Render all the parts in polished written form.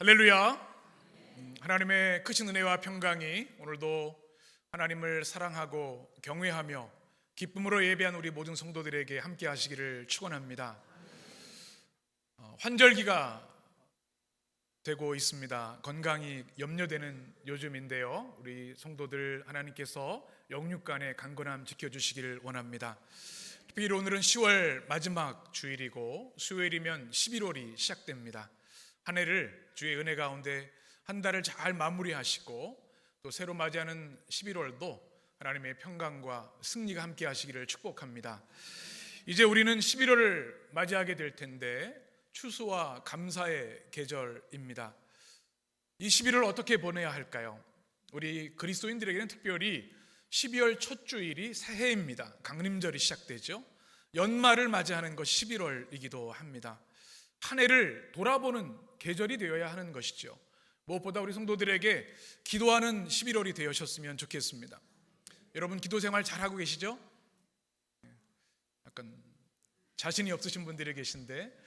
할렐루야. 하나님의 크신 은혜와 평강이 오늘도 하나님을 사랑하고 경외하며 기쁨으로 예배한 우리 모든 성도들에게 함께 하시기를 축원합니다. 환절기가 되고 있습니다. 건강이 염려되는 요즘인데요, 우리 성도들 하나님께서 영육간의 강건함 지켜주시기를 원합니다. 특별히 오늘은 10월 마지막 주일이고 수요일이면 11월이 시작됩니다. 한 해를 주의 은혜 가운데 한 달을 잘 마무리하시고 또 새로 맞이하는 11월도 하나님의 평강과 승리가 함께 하시기를 축복합니다. 이제 우리는 11월을 맞이하게 될 텐데 추수와 감사의 계절입니다. 이 11월을 어떻게 보내야 할까요? 우리 그리스도인들에게는 특별히 12월 첫 주일이 새해입니다. 강림절이 시작되죠. 연말을 맞이하는 것이 11월이기도 합니다. 한 해를 돌아보는 계절이 되어야 하는 것이죠. 무엇보다 우리 성도들에게 기도하는 11월이 되셨으면 좋겠습니다. 여러분 기도 생활 잘하고 계시죠? 약간 자신이 없으신 분들이 계신데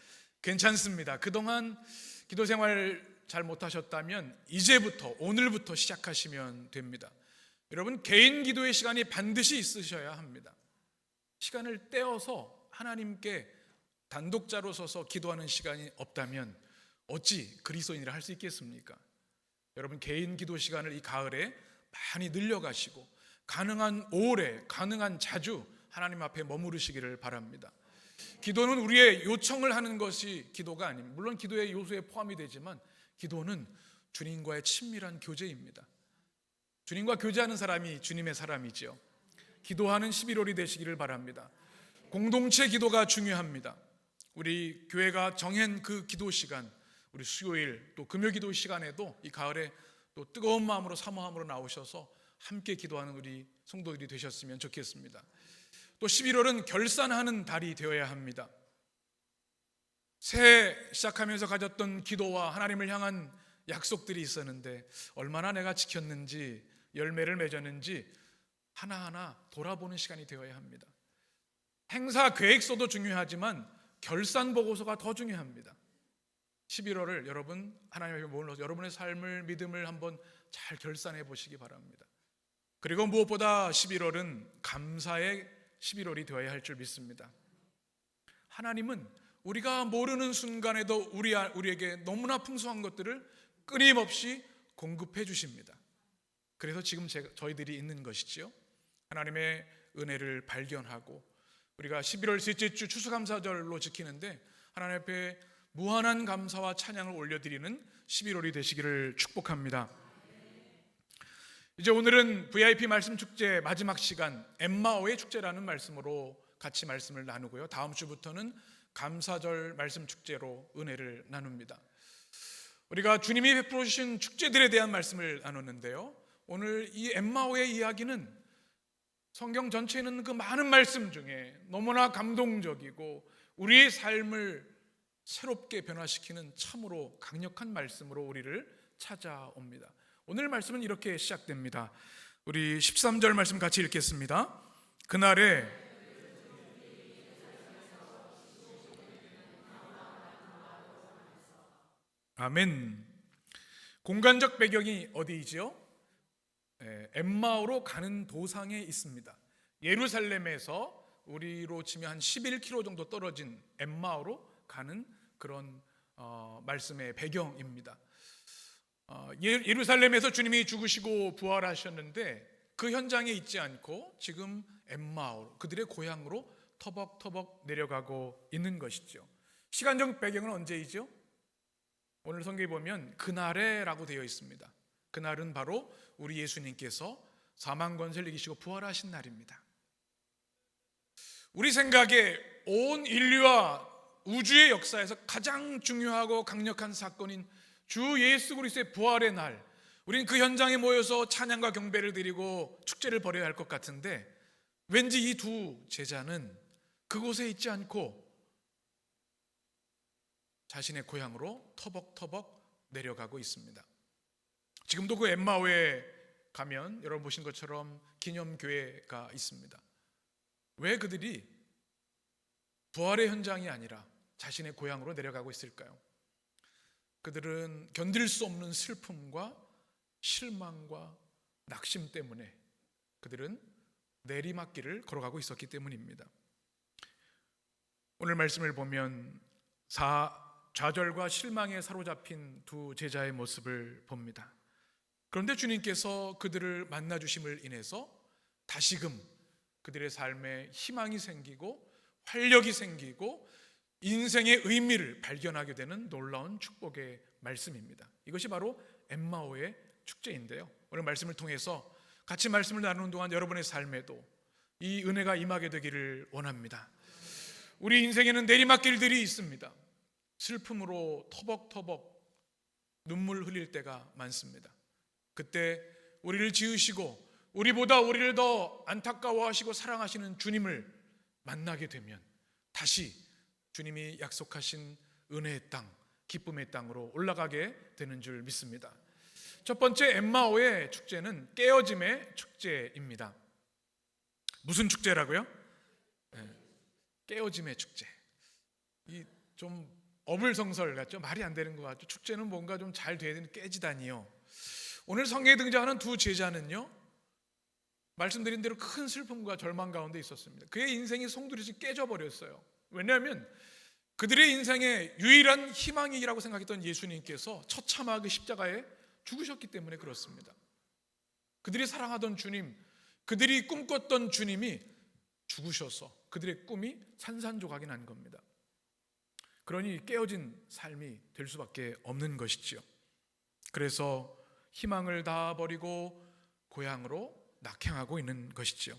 괜찮습니다. 그동안 기도 생활 잘 못하셨다면 이제부터 오늘부터 시작하시면 됩니다. 여러분 개인 기도의 시간이 반드시 있으셔야 합니다. 시간을 떼어서 하나님께 단독자로 서서 기도하는 시간이 없다면 어찌 그리스도인이라 할 수 있겠습니까? 여러분 개인 기도 시간을 이 가을에 많이 늘려가시고 가능한 오래, 가능한 자주 하나님 앞에 머무르시기를 바랍니다. 기도는 우리의 요청을 하는 것이 기도가 아닙니다. 물론 기도의 요소에 포함이 되지만 기도는 주님과의 친밀한 교제입니다. 주님과 교제하는 사람이 주님의 사람이죠. 기도하는 11월이 되시기를 바랍니다. 공동체 기도가 중요합니다. 우리 교회가 정한 그 기도 시간, 우리 수요일 또 금요 기도 시간에도 이 가을에 또 뜨거운 마음으로 사모함으로 나오셔서 함께 기도하는 우리 성도들이 되셨으면 좋겠습니다. 또 11월은 결산하는 달이 되어야 합니다. 새해 시작하면서 가졌던 기도와 하나님을 향한 약속들이 있었는데 얼마나 내가 지켰는지 열매를 맺었는지 하나하나 돌아보는 시간이 되어야 합니다. 행사 계획서도 중요하지만 결산 보고서가 더 중요합니다. 11월을 여러분 하나님의 몸으로 여러분의 삶을 믿음을 한번 잘 결산해 보시기 바랍니다. 그리고 무엇보다 11월은 감사의 11월이 되어야 할 줄 믿습니다. 하나님은 우리가 모르는 순간에도 우리에게 너무나 풍성한 것들을 끊임없이 공급해 주십니다. 그래서 지금 저희들이 있는 것이지요. 하나님의 은혜를 발견하고 우리가 11월 셋째 주 추수감사절로 지키는데 하나님 앞에 무한한 감사와 찬양을 올려드리는 11월이 되시기를 축복합니다. 이제 오늘은 VIP 말씀 축제 마지막 시간 엠마오의 축제라는 말씀으로 같이 말씀을 나누고요. 다음 주부터는 감사절 말씀 축제로 은혜를 나눕니다. 우리가 주님이 베풀어 주신 축제들에 대한 말씀을 나눴는데요. 오늘 이 엠마오의 이야기는 성경 전체에 있는 그 많은 말씀 중에 너무나 감동적이고 우리의 삶을 새롭게 변화시키는 참으로 강력한 말씀으로 우리를 찾아옵니다. 오늘 말씀은 이렇게 시작됩니다. 우리 13절 말씀 같이 읽겠습니다. 그날에 아멘. 공간적 배경이 어디이지요? 엠마오로 가는 도상에 있습니다. 예루살렘에서 우리로 치면 한 11km 정도 떨어진 엠마오로 가는 그런 말씀의 배경입니다. 예루살렘에서 주님이 죽으시고 부활하셨는데 그 현장에 있지 않고 지금 엠마오 그들의 고향으로 터벅터벅 내려가고 있는 것이죠. 시간적 배경은 언제이죠? 오늘 성경에 보면 그날에라고 되어 있습니다. 그날은 바로 우리 예수님께서 사망 권세를 이기시고 부활하신 날입니다. 우리 생각에 온 인류와 우주의 역사에서 가장 중요하고 강력한 사건인 주 예수 그리스도의 부활의 날, 우리는 그 현장에 모여서 찬양과 경배를 드리고 축제를 벌여야 할 것 같은데 왠지 이 두 제자는 그곳에 있지 않고 자신의 고향으로 터벅터벅 내려가고 있습니다. 지금도 그 엠마오에 가면 여러분 보신 것처럼 기념교회가 있습니다. 왜 그들이 부활의 현장이 아니라 자신의 고향으로 내려가고 있을까요? 그들은 견딜 수 없는 슬픔과 실망과 낙심 때문에 그들은 내리막길을 걸어가고 있었기 때문입니다. 오늘 말씀을 보면 좌절과 실망에 사로잡힌 두 제자의 모습을 봅니다. 그런데 주님께서 그들을 만나 주심을 인해서 다시금 그들의 삶에 희망이 생기고 활력이 생기고 인생의 의미를 발견하게 되는 놀라운 축복의 말씀입니다. 이것이 바로 엠마오의 축제인데요, 오늘 말씀을 통해서 같이 말씀을 나누는 동안 여러분의 삶에도 이 은혜가 임하게 되기를 원합니다. 우리 인생에는 내리막길들이 있습니다. 슬픔으로 터벅터벅 눈물 흘릴 때가 많습니다. 그때 우리를 지으시고 우리보다 우리를 더 안타까워하시고 사랑하시는 주님을 만나게 되면 다시 주님이 약속하신 은혜의 땅, 기쁨의 땅으로 올라가게 되는 줄 믿습니다. 첫 번째 엠마오의 축제는 깨어짐의 축제입니다. 무슨 축제라고요? 깨어짐의 축제. 이 좀 어불성설 같죠? 말이 안 되는 것 같죠? 축제는 뭔가 좀 잘 돼야 되는, 깨지다니요. 오늘 성경에 등장하는 두 제자는요, 말씀드린 대로 큰 슬픔과 절망 가운데 있었습니다. 그의 인생이 송두리째 깨져버렸어요. 왜냐하면 그들의 인생의 유일한 희망이라고 생각했던 예수님께서 처참하게 십자가에 죽으셨기 때문에 그렇습니다. 그들이 사랑하던 주님, 그들이 꿈꿨던 주님이 죽으셔서 그들의 꿈이 산산조각이 난 겁니다. 그러니 깨어진 삶이 될 수밖에 없는 것이지요. 그래서 희망을 다 버리고 고향으로 낙향하고 있는 것이지요.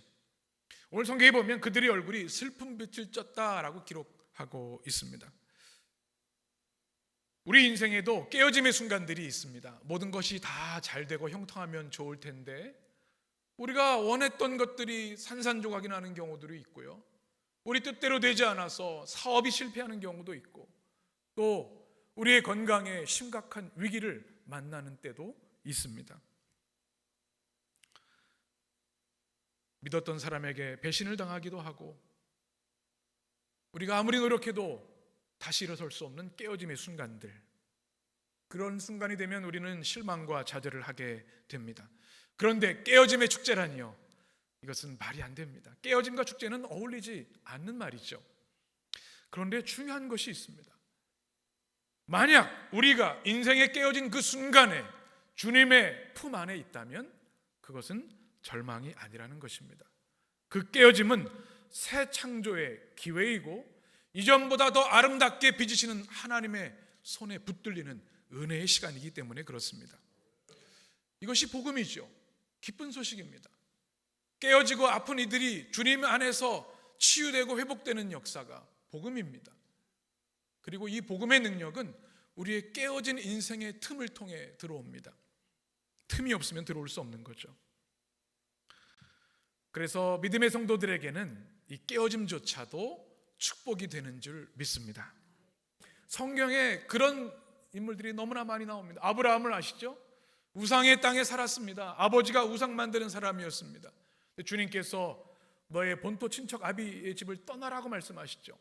오늘 성경에 보면 그들의 얼굴이 슬픈 빛을 쪘다라고 기록하고 있습니다. 우리 인생에도 깨어짐의 순간들이 있습니다. 모든 것이 다 잘 되고 형통하면 좋을 텐데 우리가 원했던 것들이 산산조각이 나는 경우들이 있고요, 우리 뜻대로 되지 않아서 사업이 실패하는 경우도 있고, 또 우리의 건강에 심각한 위기를 만나는 때도 있습니다. 믿었던 사람에게 배신을 당하기도 하고, 우리가 아무리 노력해도 다시 일어설 수 없는 깨어짐의 순간들, 그런 순간이 되면 우리는 실망과 좌절을 하게 됩니다. 그런데 깨어짐의 축제라니요, 이것은 말이 안 됩니다. 깨어짐과 축제는 어울리지 않는 말이죠. 그런데 중요한 것이 있습니다. 만약 우리가 인생에 깨어진 그 순간에 주님의 품 안에 있다면 그것은 절망이 아니라는 것입니다. 그 깨어짐은 새 창조의 기회이고 이전보다 더 아름답게 빚으시는 하나님의 손에 붙들리는 은혜의 시간이기 때문에 그렇습니다. 이것이 복음이죠. 기쁜 소식입니다. 깨어지고 아픈 이들이 주님 안에서 치유되고 회복되는 역사가 복음입니다. 그리고 이 복음의 능력은 우리의 깨어진 인생의 틈을 통해 들어옵니다. 틈이 없으면 들어올 수 없는 거죠. 그래서 믿음의 성도들에게는 이 깨어짐조차도 축복이 되는 줄 믿습니다. 성경에 그런 인물들이 너무나 많이 나옵니다. 아브라함을 아시죠? 우상의 땅에 살았습니다. 아버지가 우상 만드는 사람이었습니다. 주님께서 너의 본토 친척 아비의 집을 떠나라고 말씀하시죠.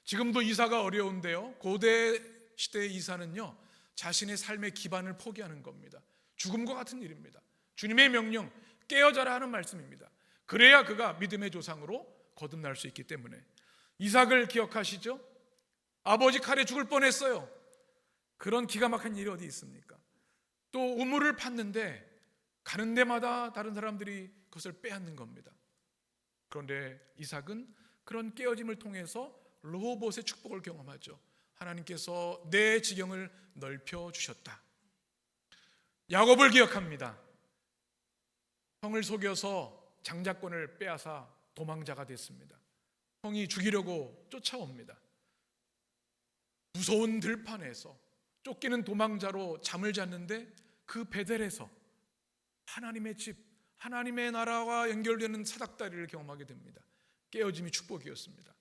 지금도 이사가 어려운데요, 고대 시대의 이사는요 자신의 삶의 기반을 포기하는 겁니다. 죽음과 같은 일입니다. 주님의 명령, 깨어져라 하는 말씀입니다. 그래야 그가 믿음의 조상으로 거듭날 수 있기 때문에. 이삭을 기억하시죠? 아버지 칼에 죽을 뻔했어요. 그런 기가 막힌 일이 어디 있습니까? 또 우물을 팠는데 가는 데마다 다른 사람들이 그것을 빼앗는 겁니다. 그런데 이삭은 그런 깨어짐을 통해서 르호봇의 축복을 경험하죠. 하나님께서 내 지경을 넓혀 주셨다. 야곱을 기억합니다. 형을 속여서 장자권을 빼앗아 도망자가 됐습니다. 형이 죽이려고 쫓아옵니다. 무서운 들판에서 쫓기는 도망자로 잠을 잤는데 그 베델에서 하나님의 집, 하나님의 나라와 연결되는 사닥다리를 경험하게 됩니다. 깨어짐이 축복이었습니다.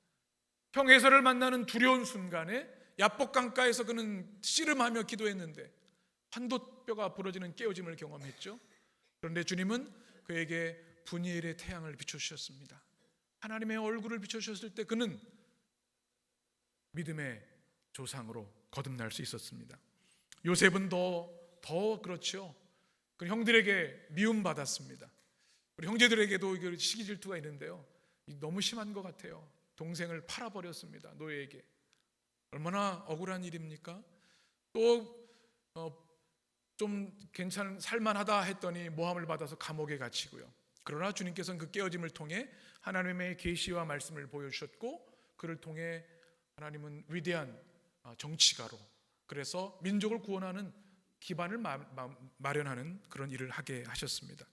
형 에서를 만나는 두려운 순간에 야복 강가에서 그는 씨름하며 기도했는데 환도뼈가 부러지는 깨어짐을 경험했죠. 그런데 주님은 그에게 분이엘의 태양을 비춰주셨습니다. 하나님의 얼굴을 비춰주셨을 때 그는 믿음의 조상으로 거듭날 수 있었습니다. 요셉은 더 그렇죠. 그 형들에게 미움받았습니다. 우리 형제들에게도 시기 질투가 있는데요, 너무 심한 것 같아요. 동생을 팔아버렸습니다. 노예에게. 얼마나 억울한 일입니까? 또 좀 괜찮은 살만하다 했더니 모함을 받아서 감옥에 갇히고요. 그러나 주님께서는 그 깨어짐을 통해 하나님의 계시와 말씀을 보여주셨고, 그를 통해 하나님은 위대한 정치가로, 그래서 민족을 구원하는 기반을 마련하는 그런 일을 하게 하셨습니다.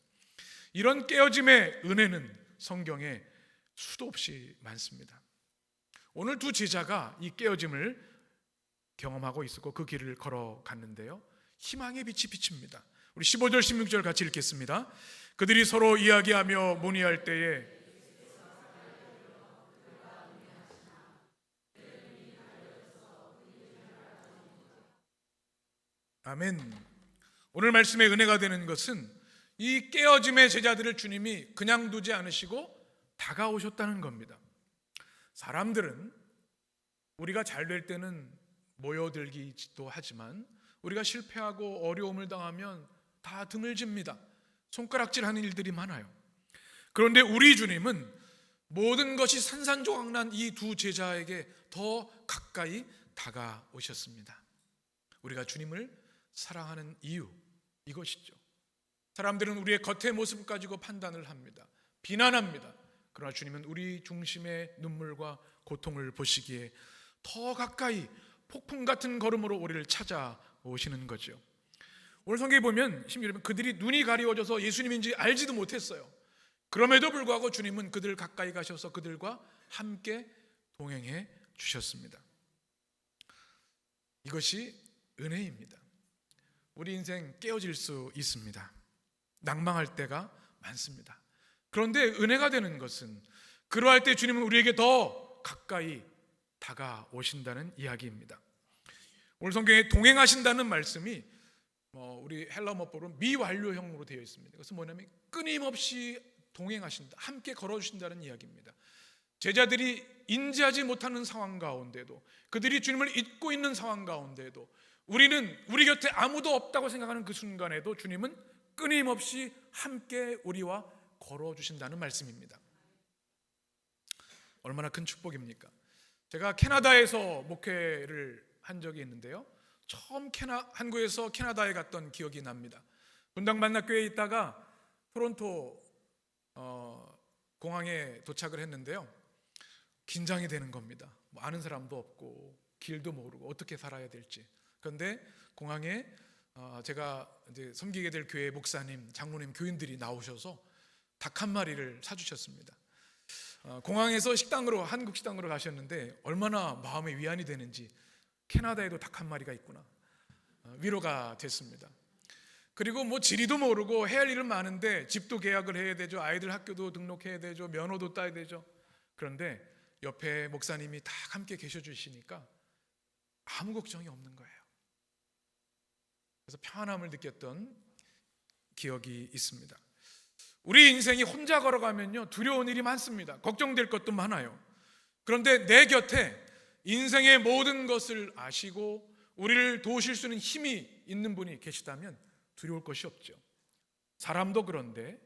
이런 깨어짐의 은혜는 성경에 수도 없이 많습니다. 오늘 두 제자가 이 깨어짐을 경험하고 있었고 그 길을 걸어갔는데요, 희망의 빛이 비칩니다. 우리 15절 16절 같이 읽겠습니다. 그들이 서로 이야기하며 문의할 때에 아멘. 오늘 말씀의 은혜가 되는 것은 이 깨어짐의 제자들을 주님이 그냥 두지 않으시고 다가오셨다는 겁니다. 사람들은 우리가 잘 될 때는 모여들기도 하지만 우리가 실패하고 어려움을 당하면 다 등을 집니다. 손가락질하는 일들이 많아요. 그런데 우리 주님은 모든 것이 산산조각난 이 두 제자에게 더 가까이 다가오셨습니다. 우리가 주님을 사랑하는 이유, 이것이죠. 사람들은 우리의 겉의 모습 가지고 판단을 합니다. 비난합니다. 그러나 주님은 우리 중심의 눈물과 고통을 보시기에 더 가까이 폭풍 같은 걸음으로 우리를 찾아오시는 거죠. 오늘 성경에 보면 심지어 그들이 눈이 가리워져서 예수님인지 알지도 못했어요. 그럼에도 불구하고 주님은 그들 가까이 가셔서 그들과 함께 동행해 주셨습니다. 이것이 은혜입니다. 우리 인생 깨어질 수 있습니다. 낭망할 때가 많습니다. 그런데 은혜가 되는 것은 그러할 때 주님은 우리에게 더 가까이 다가오신다는 이야기입니다. 오늘 성경에 동행하신다는 말씀이 우리 헬라어법으로 미완료형으로 되어 있습니다. 그것은 뭐냐면 끊임없이 동행하신다, 함께 걸어주신다는 이야기입니다. 제자들이 인지하지 못하는 상황 가운데도, 그들이 주님을 잊고 있는 상황 가운데도, 우리는 우리 곁에 아무도 없다고 생각하는 그 순간에도 주님은 끊임없이 함께 우리와 걸어주신다는 말씀입니다. 얼마나 큰 축복입니까? 제가 캐나다에서 목회를 한 적이 있는데요, 처음 한국에서 캐나다에 갔던 기억이 납니다. 분당 만납교회에 있다가 토론토 공항에 도착을 했는데요, 긴장이 되는 겁니다. 아는 사람도 없고 길도 모르고 어떻게 살아야 될지. 그런데 공항에 제가 이제 섬기게 될 교회 목사님, 장로님, 교인들이 나오셔서 닭 한 마리를 사주셨습니다. 공항에서 한국 식당으로 가셨는데 얼마나 마음의 위안이 되는지, 캐나다에도 닭 한 마리가 있구나, 위로가 됐습니다. 그리고 지리도 모르고 해야 할 일은 많은데 집도 계약을 해야 되죠, 아이들 학교도 등록해야 되죠, 면허도 따야 되죠. 그런데 옆에 목사님이 다 함께 계셔 주시니까 아무 걱정이 없는 거예요. 그래서 편안함을 느꼈던 기억이 있습니다. 우리 인생이 혼자 걸어가면요, 두려운 일이 많습니다. 걱정될 것도 많아요. 그런데 내 곁에 인생의 모든 것을 아시고 우리를 도우실 수 있는 힘이 있는 분이 계시다면 두려울 것이 없죠. 사람도 그런데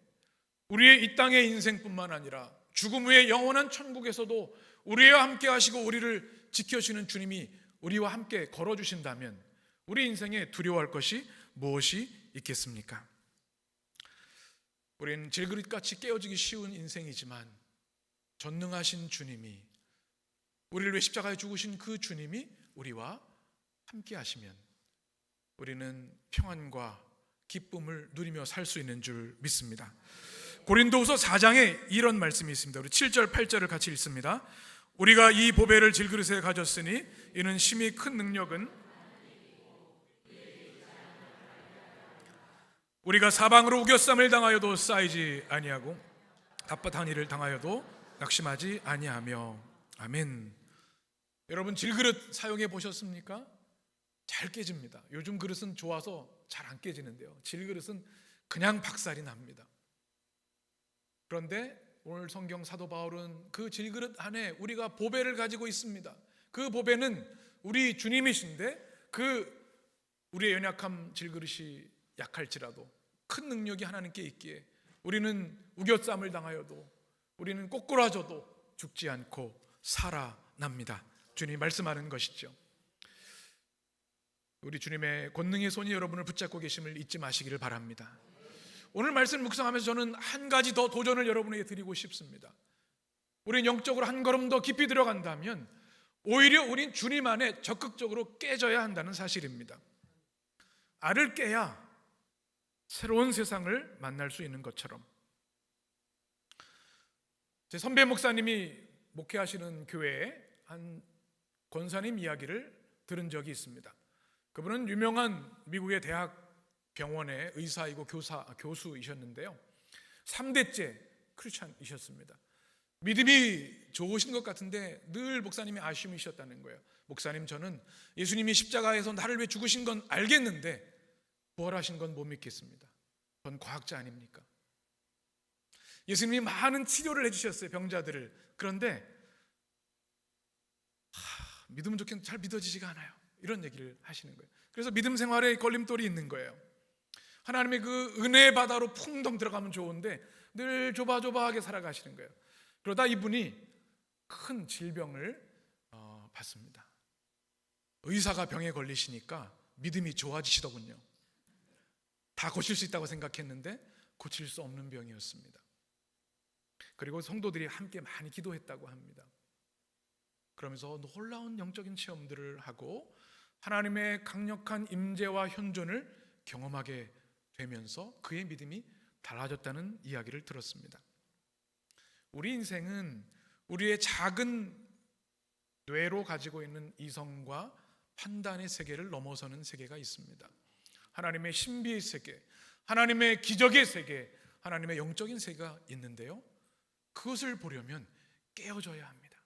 우리의 이 땅의 인생뿐만 아니라 죽음 후의 영원한 천국에서도 우리와 함께 하시고 우리를 지켜주시는 주님이 우리와 함께 걸어주신다면 우리 인생에 두려워할 것이 무엇이 있겠습니까? 우리는 질그릇같이 깨어지기 쉬운 인생이지만 전능하신 주님이, 우리를 위해 십자가에 죽으신 그 주님이 우리와 함께 하시면 우리는 평안과 기쁨을 누리며 살 수 있는 줄 믿습니다. 고린도후서 4장에 이런 말씀이 있습니다. 우리 7절 8절을 같이 읽습니다. 우리가 이 보배를 질그릇에 가졌으니 이는 심히 큰 능력은 우리가 사방으로 우겨쌈을 당하여도 쌓이지 아니하고 답답한 일을 당하여도 낙심하지 아니하며. 아멘. 여러분, 질그릇 사용해 보셨습니까? 잘 깨집니다. 요즘 그릇은 좋아서 잘 안 깨지는데요, 질그릇은 그냥 박살이 납니다. 그런데 오늘 성경 사도 바울은 그 질그릇 안에 우리가 보배를 가지고 있습니다. 그 보배는 우리 주님이신데 우리의 연약함 질그릇이 약할지라도 큰 능력이 하나님께 있기에 우리는 우겨쌈을 당하여도 우리는 꼬꾸라져도 죽지 않고 살아납니다. 주님이 말씀하는 것이죠. 우리 주님의 권능의 손이 여러분을 붙잡고 계심을 잊지 마시기를 바랍니다. 오늘 말씀을 묵상하면서 저는 한 가지 더 도전을 여러분에게 드리고 싶습니다. 우린 영적으로 한 걸음 더 깊이 들어간다면 오히려 우린 주님 안에 적극적으로 깨져야 한다는 사실입니다. 알을 깨야 새로운 세상을 만날 수 있는 것처럼. 제 선배 목사님이 목회하시는 교회에 한 권사님 이야기를 들은 적이 있습니다. 그분은 유명한 미국의 대학 병원의 의사이고 교수이셨는데요. 3대째 크리스찬이셨습니다. 믿음이 좋으신 것 같은데 늘 목사님이 아쉬움이셨다는 거예요. 목사님, 저는 예수님이 십자가에서 나를 위해 죽으신 건 알겠는데 부활하신 건 못 믿겠습니다. 전 과학자 아닙니까? 예수님이 많은 치료를 해주셨어요, 병자들을. 그런데 믿으면 좋겠는데 잘 믿어지지가 않아요. 이런 얘기를 하시는 거예요. 그래서 믿음 생활에 걸림돌이 있는 거예요. 하나님의 그 은혜의 바다로 풍덩 들어가면 좋은데 늘 조바조바하게 살아가시는 거예요. 그러다 이분이 큰 질병을 받습니다. 의사가 병에 걸리시니까 믿음이 좋아지시더군요. 다 고칠 수 있다고 생각했는데 고칠 수 없는 병이었습니다. 그리고 성도들이 함께 많이 기도했다고 합니다. 그러면서 놀라운 영적인 체험들을 하고 하나님의 강력한 임재와 현존을 경험하게 되면서 그의 믿음이 달라졌다는 이야기를 들었습니다. 우리 인생은 우리의 작은 뇌로 가지고 있는 이성과 판단의 세계를 넘어서는 세계가 있습니다. 하나님의 신비의 세계, 하나님의 기적의 세계, 하나님의 영적인 세계가 있는데요, 그것을 보려면 깨어져야 합니다.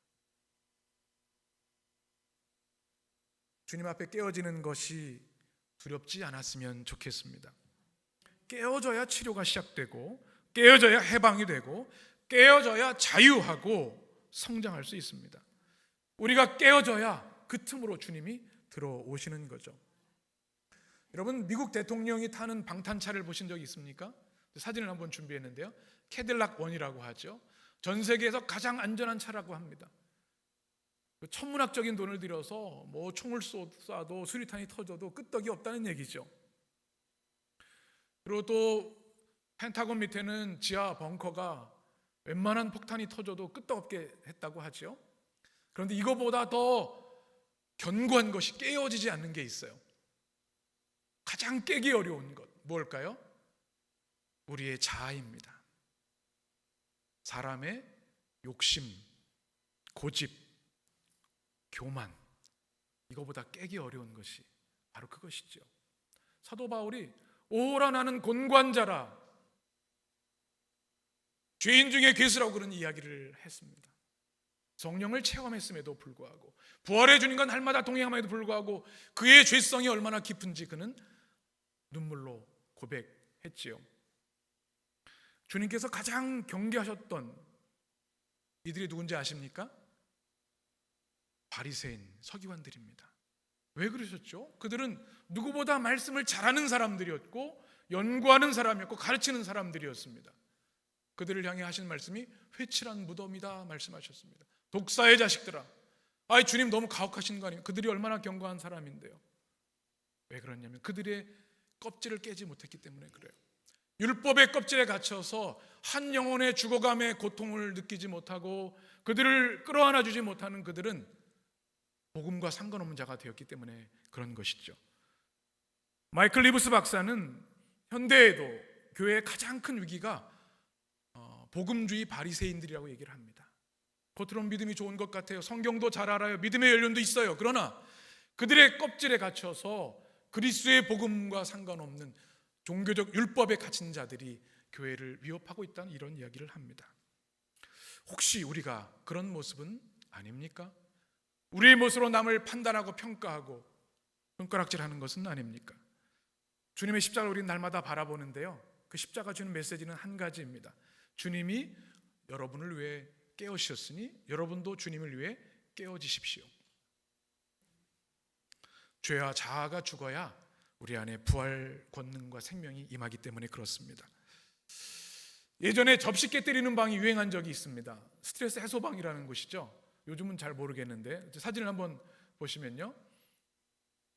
주님 앞에 깨어지는 것이 두렵지 않았으면 좋겠습니다. 깨어져야 치료가 시작되고, 깨어져야 해방이 되고, 깨어져야 자유하고 성장할 수 있습니다. 우리가 깨어져야 그 틈으로 주님이 들어오시는 거죠. 여러분, 미국 대통령이 타는 방탄차를 보신 적이 있습니까? 사진을 한번 준비했는데요. 캐딜락 원이라고 하죠. 전 세계에서 가장 안전한 차라고 합니다. 천문학적인 돈을 들여서 뭐 총을 쏴도 수리탄이 터져도 끄떡이 없다는 얘기죠. 그리고 또 펜타곤 밑에는 지하 벙커가 웬만한 폭탄이 터져도 끄떡없게 했다고 하죠. 그런데 이거보다 더 견고한 것이 깨어지지 않는 게 있어요. 가장 깨기 어려운 것 뭘까요? 우리의 자아입니다. 사람의 욕심, 고집, 교만, 이거보다 깨기 어려운 것이 바로 그것이죠. 사도 바울이 오라 나는 곤관자라, 죄인 중에 괴수라고 그런 이야기를 했습니다. 성령을 체험했음에도 불구하고, 부활의 주님과 날마다 동행함에도 불구하고 그의 죄성이 얼마나 깊은지 그는 눈물로 고백했지요. 주님께서 가장 경계하셨던 이들이 누군지 아십니까? 바리새인, 서기관들입니다. 왜 그러셨죠? 그들은 누구보다 말씀을 잘하는 사람들이었고 연구하는 사람이었고 가르치는 사람들이었습니다. 그들을 향해 하신 말씀이 회칠한 무덤이다 말씀하셨습니다. 독사의 자식들아, 아이 주님 너무 가혹하신 거 아니에요? 그들이 얼마나 견고한 사람인데요. 왜 그러냐면 그들의 껍질을 깨지 못했기 때문에 그래요. 율법의 껍질에 갇혀서 한 영혼의 죽어감의 고통을 느끼지 못하고 그들을 끌어안아 주지 못하는 그들은 복음과 상관없는 자가 되었기 때문에 그런 것이죠. 마이클 리브스 박사는 현대에도 교회의 가장 큰 위기가 복음주의 바리새인들이라고 얘기를 합니다. 겉으로는 믿음이 좋은 것 같아요. 성경도 잘 알아요. 믿음의 연륜도 있어요. 그러나 그들의 껍질에 갇혀서 그리스도의 복음과 상관없는 종교적 율법에 갇힌 자들이 교회를 위협하고 있다는 이런 이야기를 합니다. 혹시 우리가 그런 모습은 아닙니까? 우리의 모습으로 남을 판단하고 평가하고 손가락질하는 것은 아닙니까? 주님의 십자가를 우리는 날마다 바라보는데요, 그 십자가 주는 메시지는 한 가지입니다. 주님이 여러분을 위해 깨어지셨으니 여러분도 주님을 위해 깨어지십시오. 죄와 자아가 죽어야 우리 안에 부활 권능과 생명이 임하기 때문에 그렇습니다. 예전에 접시 깨뜨리는 방이 유행한 적이 있습니다. 스트레스 해소방이라는 곳이죠. 요즘은 잘 모르겠는데 사진을 한번 보시면요,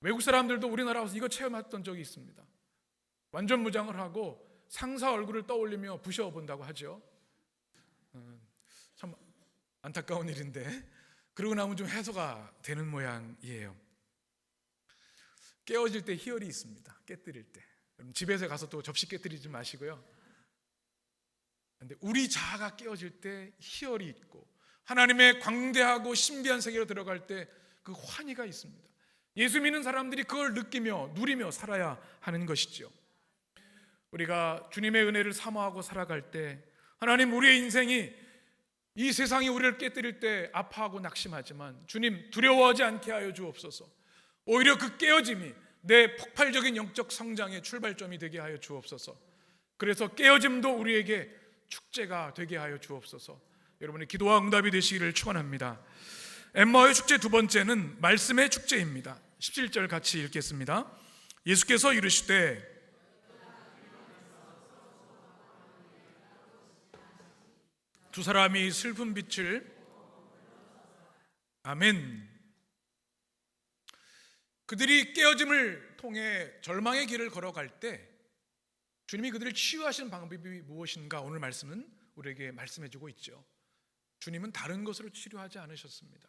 외국 사람들도 우리나라 와서 이거 체험했던 적이 있습니다. 완전 무장을 하고 상사 얼굴을 떠올리며 부셔본다고 하죠. 참 안타까운 일인데, 그러고 나면 좀 해소가 되는 모양이에요. 깨어질 때 희열이 있습니다. 깨뜨릴 때. 집에서 가서 또 접시 깨뜨리지 마시고요. 근데 우리 자아가 깨어질 때 희열이 있고 하나님의 광대하고 신비한 세계로 들어갈 때 그 환희가 있습니다. 예수 믿는 사람들이 그걸 느끼며 누리며 살아야 하는 것이죠. 우리가 주님의 은혜를 사모하고 살아갈 때 하나님, 우리의 인생이 이 세상이 우리를 깨뜨릴 때 아파하고 낙심하지만 주님, 두려워하지 않게 하여 주옵소서. 오히려 그 깨어짐이 내 폭발적인 영적 성장의 출발점이 되게 하여 주옵소서. 그래서 깨어짐도 우리에게 축제가 되게 하여 주옵소서. 여러분의 기도와 응답이 되시기를 축원합니다. 엠마오의 축제 두 번째는 말씀의 축제입니다. 17절 같이 읽겠습니다. 예수께서 이르시되 두 사람이 슬픈 빛을, 아멘. 그들이 깨어짐을 통해 절망의 길을 걸어갈 때 주님이 그들을 치유하시는 방법이 무엇인가 오늘 말씀은 우리에게 말씀해주고 있죠. 주님은 다른 것으로 치료하지 않으셨습니다.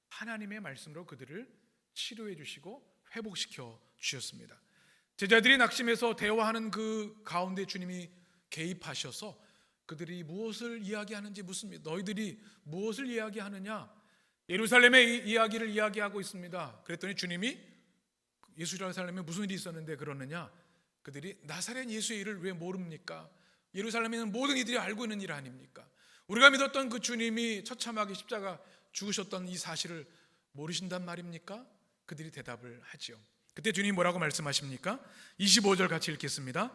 하나님의 말씀으로 그들을 치료해 주시고 회복시켜 주셨습니다. 제자들이 낙심해서 대화하는 그 가운데 주님이 개입하셔서 그들이 무엇을 이야기하는지 묻습니다. 너희들이 무엇을 이야기하느냐? 예루살렘의 이야기를 이야기하고 있습니다. 그랬더니 주님이 예루살렘에 무슨 일이 있었는데 그러느냐? 그들이 나사렛 예수의 일을 왜 모릅니까? 예루살렘에는 모든 이들이 알고 있는 일 아닙니까? 우리가 믿었던 그 주님이 처참하게 십자가 죽으셨던 이 사실을 모르신단 말입니까? 그들이 대답을 하지요. 그때 주님이 뭐라고 말씀하십니까? 25절 같이 읽겠습니다.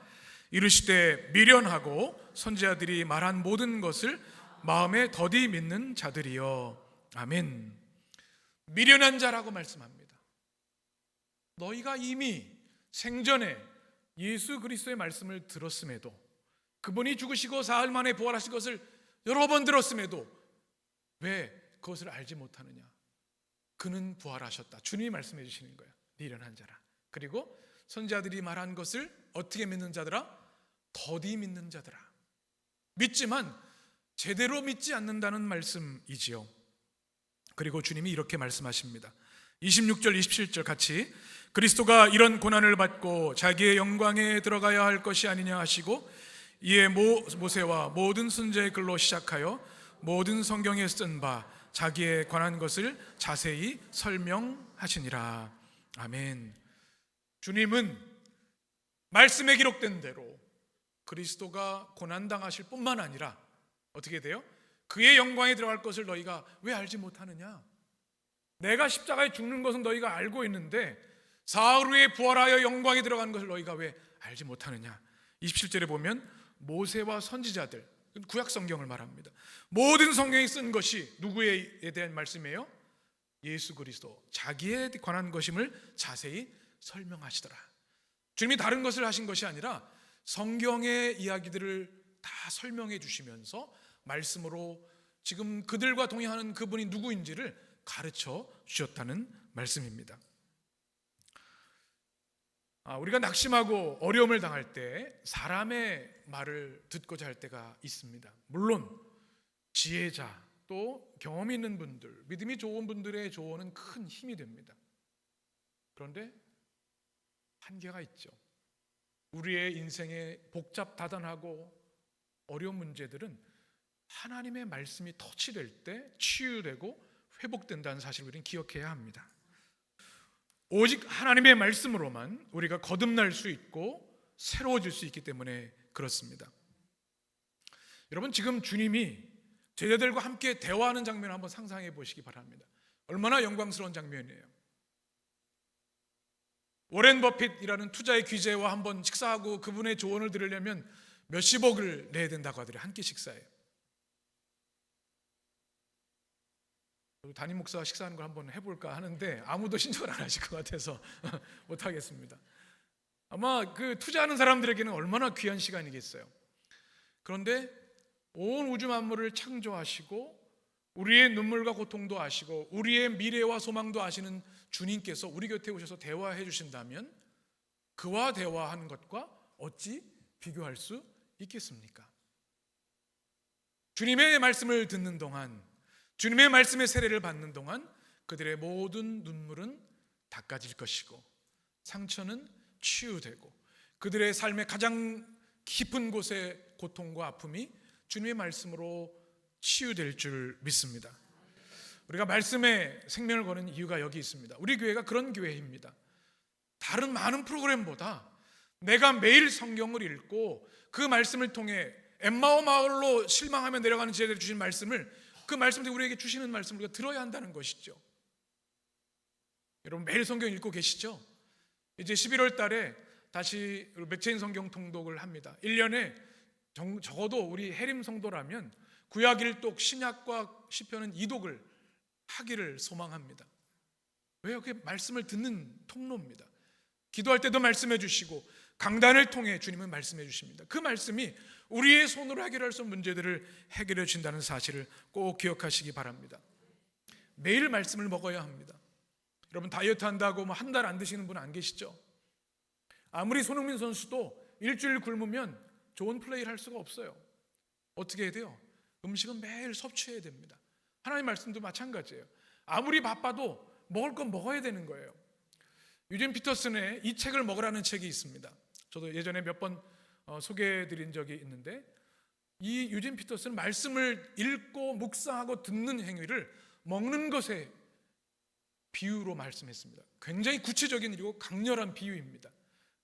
이르시되 미련하고 선지자들이 말한 모든 것을 마음에 더디 믿는 자들이여. 아멘. 미련한 자라고 말씀합니다. 너희가 이미 생전에 예수 그리스도의 말씀을 들었음에도, 그분이 죽으시고 사흘 만에 부활하신 것을 여러 번 들었음에도 왜 그것을 알지 못하느냐? 그는 부활하셨다. 주님이 말씀해 주시는 거예요. 미련한 자라. 그리고 선지자들이 말한 것을 어떻게 믿는 자들아? 더디 믿는 자들아. 믿지만 제대로 믿지 않는다는 말씀이지요. 그리고 주님이 이렇게 말씀하십니다. 26절 27절 같이, 그리스도가 이런 고난을 받고 자기의 영광에 들어가야 할 것이 아니냐 하시고 이에 모세와 모든 선지자의 글로 시작하여 모든 성경에 쓴 바 자기에 관한 것을 자세히 설명하시니라. 아멘. 주님은 말씀에 기록된 대로 그리스도가 고난당하실 뿐만 아니라 어떻게 돼요? 그의 영광에 들어갈 것을 너희가 왜 알지 못하느냐? 내가 십자가에 죽는 것은 너희가 알고 있는데 사흘 후에 부활하여 영광에 들어가는 것을 너희가 왜 알지 못하느냐? 27절에 보면 모세와 선지자들, 구약 성경을 말합니다. 모든 성경이 쓴 것이 누구에 대한 말씀이에요? 예수 그리스도, 자기에 관한 것임을 자세히 설명하시더라. 주님이 다른 것을 하신 것이 아니라 성경의 이야기들을 다 설명해 주시면서 말씀으로 지금 그들과 동행하는 그분이 누구인지를 가르쳐 주셨다는 말씀입니다. 우리가 낙심하고 어려움을 당할 때 사람의 말을 듣고자 할 때가 있습니다. 물론 지혜자 또 경험이 있는 분들, 믿음이 좋은 분들의 조언은 큰 힘이 됩니다. 그런데 한계가 있죠. 우리의 인생의 복잡다단하고 어려운 문제들은 하나님의 말씀이 터치될 때 치유되고 회복된다는 사실을 우리는 기억해야 합니다. 오직 하나님의 말씀으로만 우리가 거듭날 수 있고 새로워질 수 있기 때문에 그렇습니다. 여러분, 지금 주님이 제자들과 함께 대화하는 장면을 한번 상상해 보시기 바랍니다. 얼마나 영광스러운 장면이에요. 워렌 버핏이라는 투자의 귀재와 한번 식사하고 그분의 조언을 들으려면 몇십억을 내야 된다고 하더래요. 한 끼 식사에. 담임 목사와 식사하는 걸 한번 해볼까 하는데 아무도 신청을 안 하실 것 같아서 못하겠습니다. 아마 그 투자하는 사람들에게는 얼마나 귀한 시간이겠어요. 그런데 온 우주 만물을 창조하시고 우리의 눈물과 고통도 아시고 우리의 미래와 소망도 아시는 주님께서 우리 곁에 오셔서 대화해 주신다면 그와 대화하는 것과 어찌 비교할 수 있겠습니까? 주님의 말씀을 듣는 동안, 주님의 말씀의 세례를 받는 동안 그들의 모든 눈물은 닦아질 것이고 상처는 치유되고 그들의 삶의 가장 깊은 곳의 고통과 아픔이 주님의 말씀으로 치유될 줄 믿습니다. 우리가 말씀에 생명을 거는 이유가 여기 있습니다. 우리 교회가 그런 교회입니다. 다른 많은 프로그램보다 내가 매일 성경을 읽고 그 말씀을 통해 엠마오 마을로 실망하며 내려가는 제자들이 주신 말씀을, 그 말씀을 우리에게 주시는 말씀을 우리가 들어야 한다는 것이죠. 여러분 매일 성경 읽고 계시죠? 이제 11월 달에 다시 맥체인 성경 통독을 합니다. 1년에 적어도 우리 해림 성도라면 구약 1독, 신약과 시편은 2독을 하기를 소망합니다. 왜요? 그게 말씀을 듣는 통로입니다. 기도할 때도 말씀해 주시고 강단을 통해 주님은 말씀해 주십니다. 그 말씀이 우리의 손으로 해결할 수 없는 문제들을 해결해 주신다는 사실을 꼭 기억하시기 바랍니다. 매일 말씀을 먹어야 합니다. 여러분 다이어트 한다고 한 달 안 드시는 분 안 계시죠? 아무리 손흥민 선수도 일주일 굶으면 좋은 플레이를 할 수가 없어요. 어떻게 해야 돼요? 음식은 매일 섭취해야 됩니다. 하나님 말씀도 마찬가지예요. 아무리 바빠도 먹을 건 먹어야 되는 거예요. 유진 피터슨의 이 책을 먹으라는 책이 있습니다. 저도 예전에 몇 번 소개해드린 적이 있는데, 이 유진 피터슨은 말씀을 읽고 묵상하고 듣는 행위를 먹는 것에 비유로 말씀했습니다. 굉장히 구체적인 일이고 강렬한 비유입니다.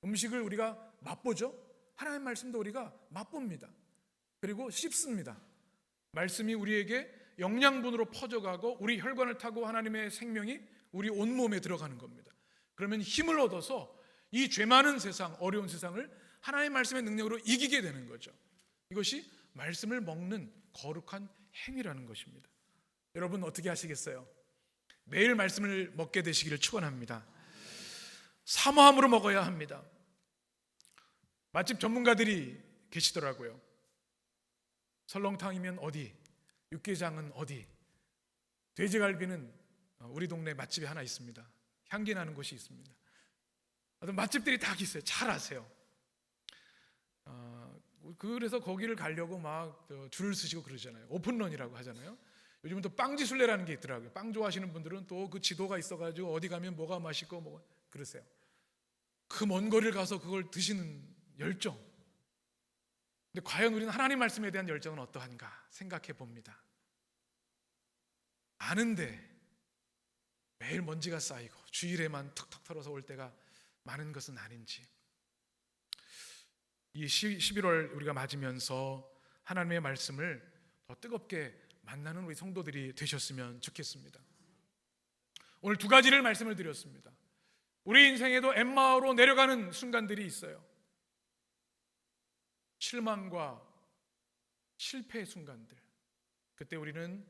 음식을 우리가 맛보죠. 하나님 말씀도 우리가 맛봅니다. 그리고 씹습니다. 말씀이 우리에게 영양분으로 퍼져가고 우리 혈관을 타고 하나님의 생명이 우리 온몸에 들어가는 겁니다. 그러면 힘을 얻어서 이 죄 많은 세상, 어려운 세상을 하나님의 말씀의 능력으로 이기게 되는 거죠. 이것이 말씀을 먹는 거룩한 행위라는 것입니다. 여러분 어떻게 하시겠어요? 매일 말씀을 먹게 되시기를 축원합니다. 사모함으로 먹어야 합니다. 맛집 전문가들이 계시더라고요. 설렁탕이면 어디, 육개장은 어디, 돼지갈비는 우리 동네 맛집이 하나 있습니다. 향기 나는 곳이 있습니다. 어떤 맛집들이 다 있어요. 잘 아세요. 그래서 거기를 가려고 막 줄을 서시고 그러잖아요. 오픈런이라고 하잖아요. 요즘은 또 빵지순례라는 게 있더라고요. 빵 좋아하시는 분들은 또 그 지도가 있어가지고 어디 가면 뭐가 맛있고 뭐 그러세요. 그 먼 거리를 가서 그걸 드시는 열정. 근데 과연 우리는 하나님 말씀에 대한 열정은 어떠한가 생각해 봅니다. 아는데 매일 먼지가 쌓이고 주일에만 툭툭 털어서 올 때가 많은 것은 아닌지, 이 11월 우리가 맞으면서 하나님의 말씀을 더 뜨겁게 만나는 우리 성도들이 되셨으면 좋겠습니다. 오늘 두 가지를 말씀을 드렸습니다. 우리 인생에도 엠마오로 내려가는 순간들이 있어요. 실망과 실패의 순간들. 그때 우리는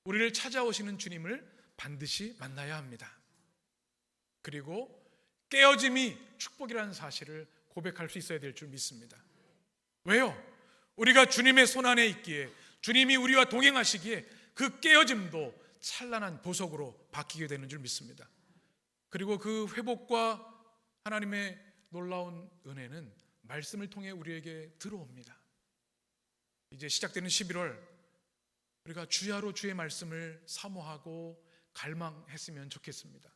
우리를 찾아오시는 주님을 반드시 만나야 합니다. 그리고 깨어짐이 축복이라는 사실을 고백할 수 있어야 될 줄 믿습니다. 왜요? 우리가 주님의 손안에 있기에, 주님이 우리와 동행하시기에 그 깨어짐도 찬란한 보석으로 바뀌게 되는 줄 믿습니다. 그리고 그 회복과 하나님의 놀라운 은혜는 말씀을 통해 우리에게 들어옵니다. 이제 시작되는 11월, 우리가 주야로 주의 말씀을 사모하고 갈망했으면 좋겠습니다.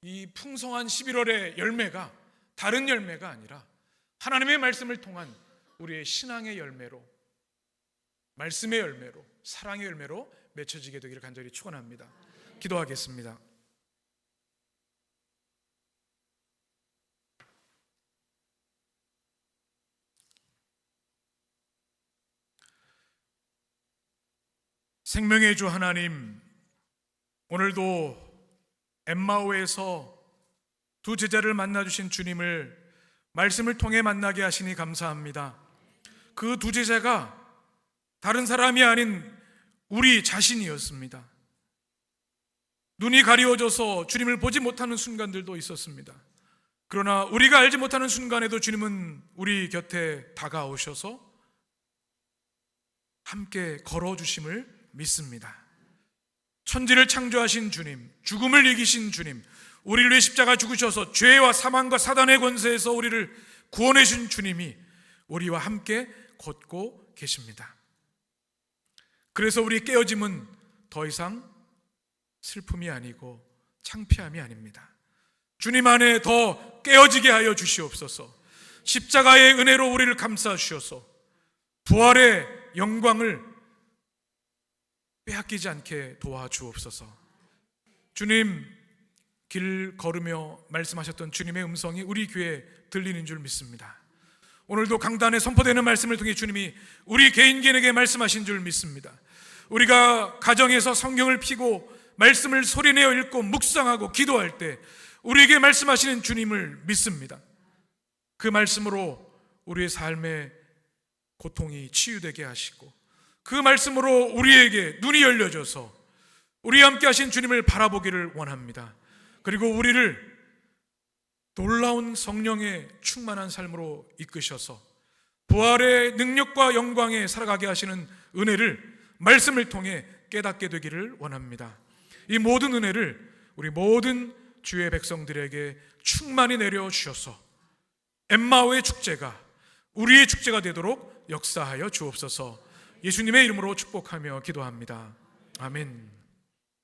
이 풍성한 11월의 열매가 다른 열매가 아니라 하나님의 말씀을 통한 우리의 신앙의 열매로, 말씀의 열매로, 사랑의 열매로 맺혀지게 되기를 간절히 축원합니다. 기도하겠습니다. 생명의 주 하나님, 오늘도 엠마오에서 두 제자를 만나주신 주님을 말씀을 통해 만나게 하시니 감사합니다. 그 두 제자가 다른 사람이 아닌 우리 자신이었습니다. 눈이 가리워져서 주님을 보지 못하는 순간들도 있었습니다. 그러나 우리가 알지 못하는 순간에도 주님은 우리 곁에 다가오셔서 함께 걸어주심을 믿습니다. 천지를 창조하신 주님, 죽음을 이기신 주님, 우리를 위해 십자가 죽으셔서 죄와 사망과 사단의 권세에서 우리를 구원해 주신 주님이 우리와 함께 걷고 계십니다. 그래서 우리 깨어짐은 더 이상 슬픔이 아니고 창피함이 아닙니다. 주님 안에 더 깨어지게 하여 주시옵소서. 십자가의 은혜로 우리를 감싸 주셔서 부활의 영광을 빼앗기지 않게 도와주옵소서. 주님, 길 걸으며 말씀하셨던 주님의 음성이 우리 귀에 들리는 줄 믿습니다. 오늘도 강단에 선포되는 말씀을 통해 주님이 우리 개인에게 말씀하신 줄 믿습니다. 우리가 가정에서 성경을 펴고 말씀을 소리내어 읽고 묵상하고 기도할 때 우리에게 말씀하시는 주님을 믿습니다. 그 말씀으로 우리의 삶의 고통이 치유되게 하시고 그 말씀으로 우리에게 눈이 열려져서 우리와 함께 하신 주님을 바라보기를 원합니다. 그리고 우리를 놀라운 성령의 충만한 삶으로 이끄셔서 부활의 능력과 영광에 살아가게 하시는 은혜를 말씀을 통해 깨닫게 되기를 원합니다. 이 모든 은혜를 우리 모든 주의 백성들에게 충만히 내려주셔서 엠마오의 축제가 우리의 축제가 되도록 역사하여 주옵소서. 예수님의 이름으로 축복하며 기도합니다. 아멘.